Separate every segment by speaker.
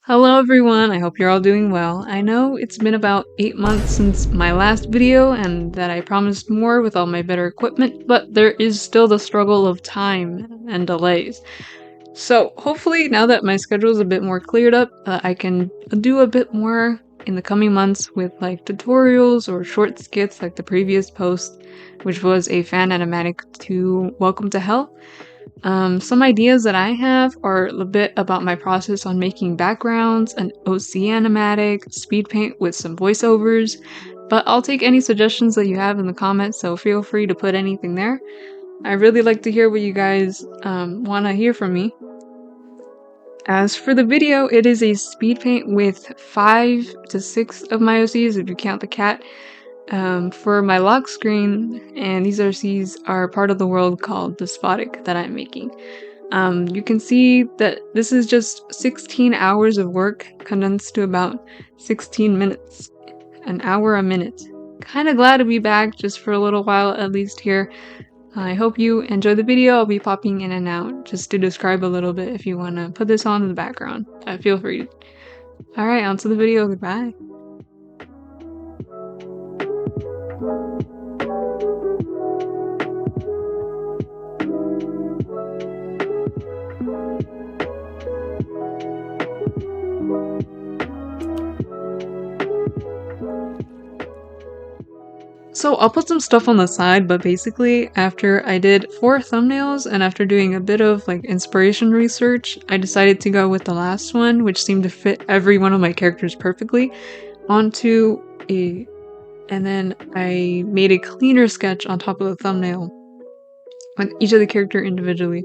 Speaker 1: Hello everyone, I hope you're all doing well. I know it's been about 8 months since my last video and that I promised more with all my better equipment, but there is still the struggle of time and delays. So hopefully now that my schedule is a bit more cleared up, I can do a bit more in the coming months with like tutorials or short skits like the previous post, which was a fan animatic to Welcome to Hell. Some ideas that I have are a bit about my process on making backgrounds, an OC animatic, Speedpaint with some voiceovers, but I'll take any suggestions that you have in the comments, so feel free to put anything there. I really like to hear what you guys want to hear from me. As for the video, it is a Speedpaint with 5 to 6 of my OCs if you count the cat. For my lock screen, and these OCs are part of the world called Dystpotic that I'm making. You can see that this is just 16 hours of work condensed to about 16 minutes. An hour a minute. Kinda glad to be back just for a little while at least here. I hope you enjoy the video. I'll be popping in and out just to describe a little bit if you want to put this on in the background. Feel free. Alright, on to the video. Goodbye. So I'll put some stuff on the side, but basically after I did 4 thumbnails and after doing a bit of like inspiration research, I decided to go with the last one, which seemed to fit every one of my characters perfectly, and then I made a cleaner sketch on top of the thumbnail with each of the character individually.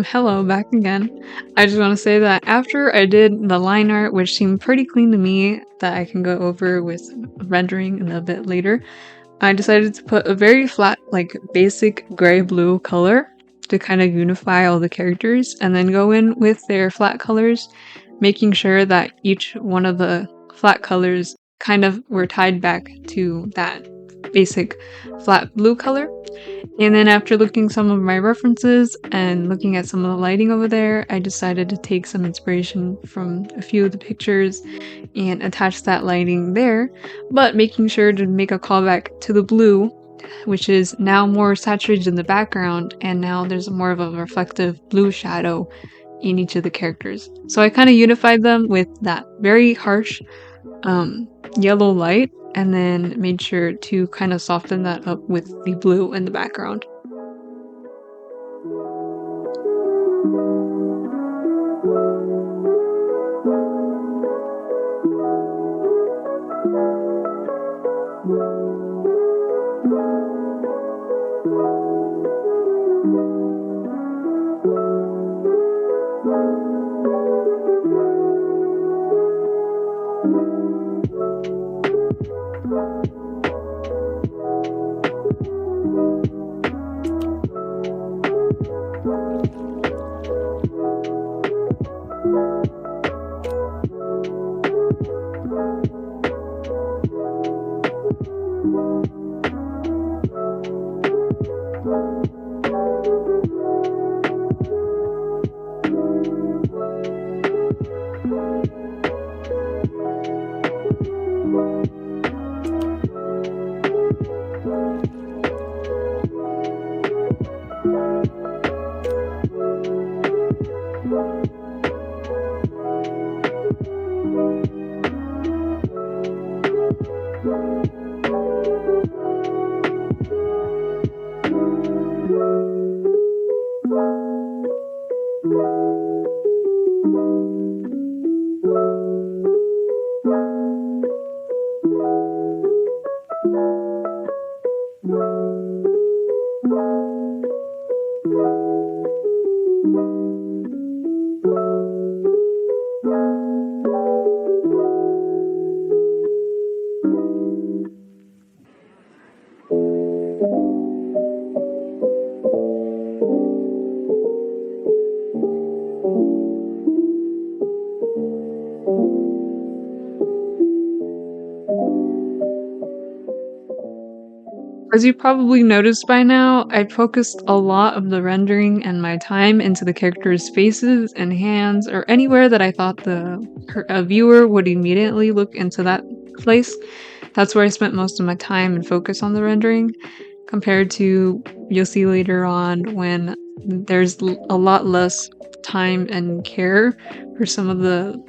Speaker 1: Hello, back again. I just want to say that after I did the line art, which seemed pretty clean to me, that I can go over with rendering in a bit later, I decided to put a very flat, like basic gray-blue color to kind of unify all the characters, and then go in with their flat colors, making sure that each one of the flat colors kind of were tied back to that basic flat blue color. And then after looking some of my references and looking at some of the lighting over there, I decided to take some inspiration from a few of the pictures and attach that lighting there, but making sure to make a callback to the blue, which is now more saturated in the background, and now there's more of a reflective blue shadow in each of the characters. So I kind of unified them with that very harsh yellow light, and then made sure to kind of soften that up with the blue in the background. As you probably noticed by now, I focused a lot of the rendering and my time into the characters' faces and hands, or anywhere that I thought a viewer would immediately look into that place. That's where I spent most of my time and focus on the rendering, compared to, you'll see later on, when there's a lot less time and care for some of the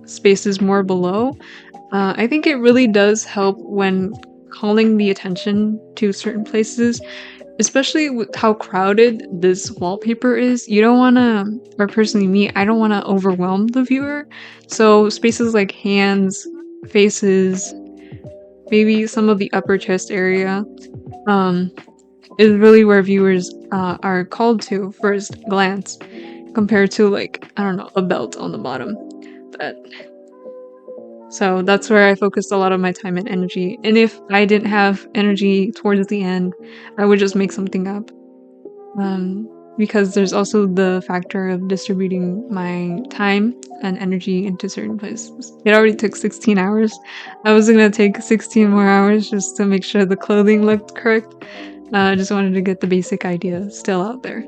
Speaker 1: spaces more below. I think it really does help when calling the attention to certain places, especially with how crowded this wallpaper is. You don't want to, or personally me, I don't want to overwhelm the viewer. So spaces like hands, faces, maybe some of the upper chest area, is really where viewers are called to first glance, compared to, like, I don't know, a belt on the bottom. So that's where I focused a lot of my time and energy. And if I didn't have energy towards the end, I would just make something up. Because there's also the factor of distributing my time and energy into certain places. It already took 16 hours. I was gonna take 16 more hours just to make sure the clothing looked correct. I just wanted to get the basic idea still out there.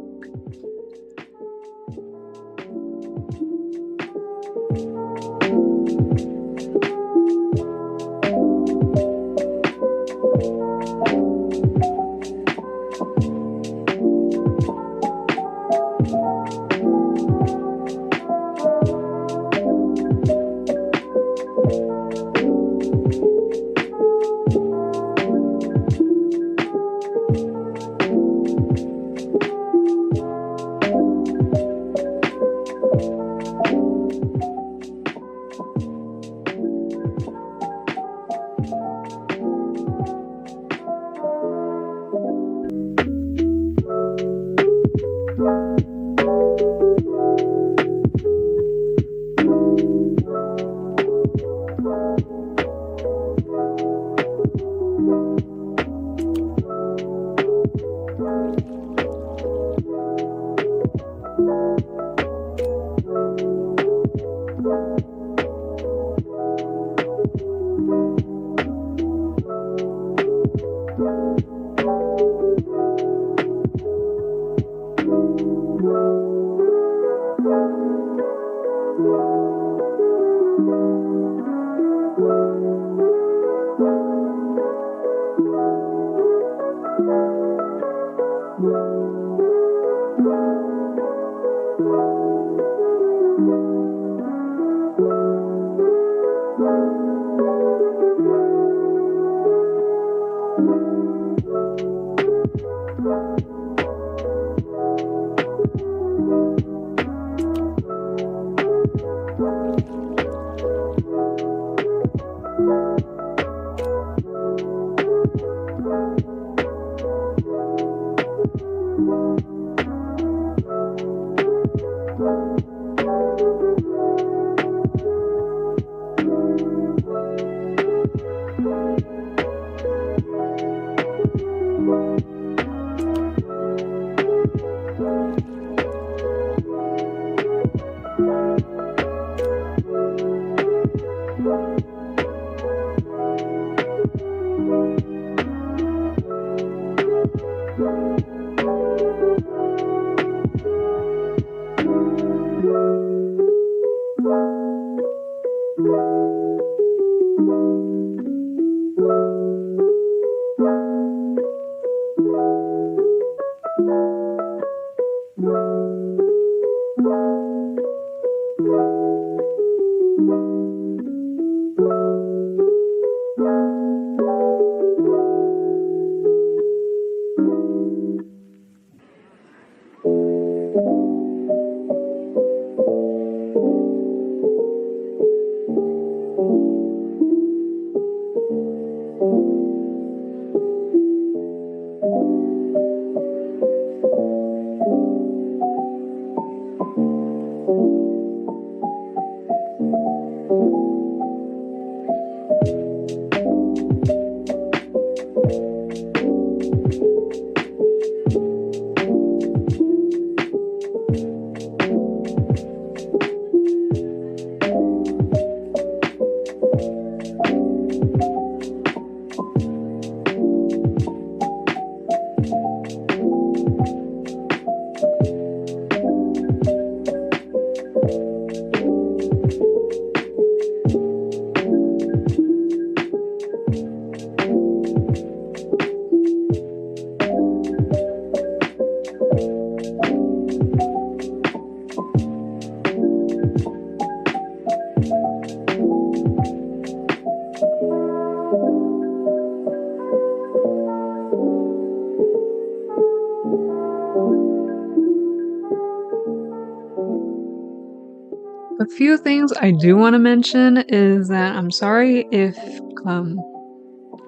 Speaker 1: A few things I do want to mention is that I'm sorry if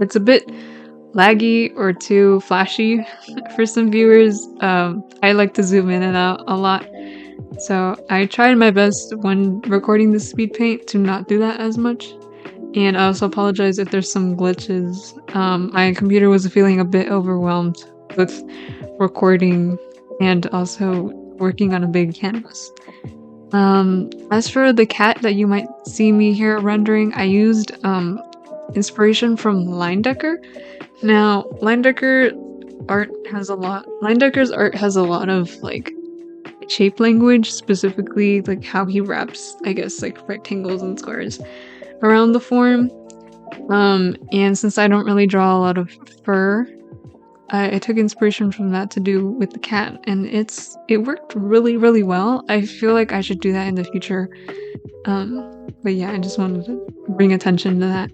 Speaker 1: it's a bit laggy or too flashy for some viewers. I like to zoom in and out a lot, so I tried my best when recording the speed paint to not do that as much. And I also apologize if there's some glitches. My computer was feeling a bit overwhelmed with recording and also working on a big canvas. As for the cat that you might see me here rendering, I used inspiration from Leyendecker. Now, Leyendecker's art has a lot of like shape language, specifically like how he wraps, I guess, like rectangles and squares around the form. And since I don't really draw a lot of fur, I took inspiration from that to do with the cat, and it worked really, really well. I feel like I should do that in the future. But yeah, I just wanted to bring attention to that.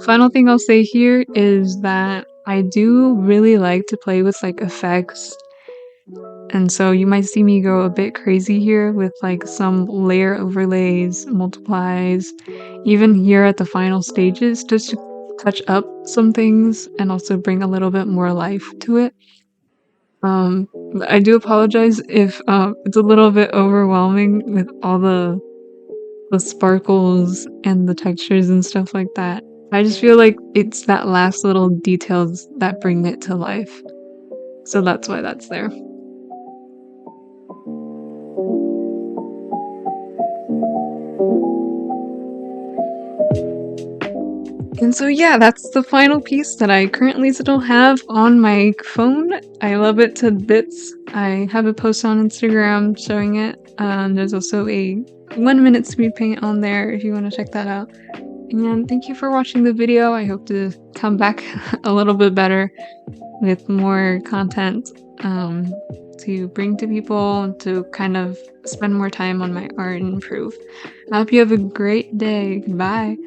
Speaker 1: Final thing I'll say here is that I do really like to play with like effects, and so you might see me go a bit crazy here with like some layer overlays, multiplies, even here at the final stages, just to touch up some things and also bring a little bit more life to it. I do apologize if it's a little bit overwhelming with all the sparkles and the textures and stuff like that. I just feel like it's that last little details that bring it to life. So that's why that's there. And so yeah, that's the final piece that I currently still have on my phone. I love it to bits. I have a post on Instagram showing it. There's also a 1-minute speed paint on there if you want to check that out. And thank you for watching the video. I hope to come back a little bit better with more content to bring to people, to kind of spend more time on my art and improve. I hope you have a great day. Bye.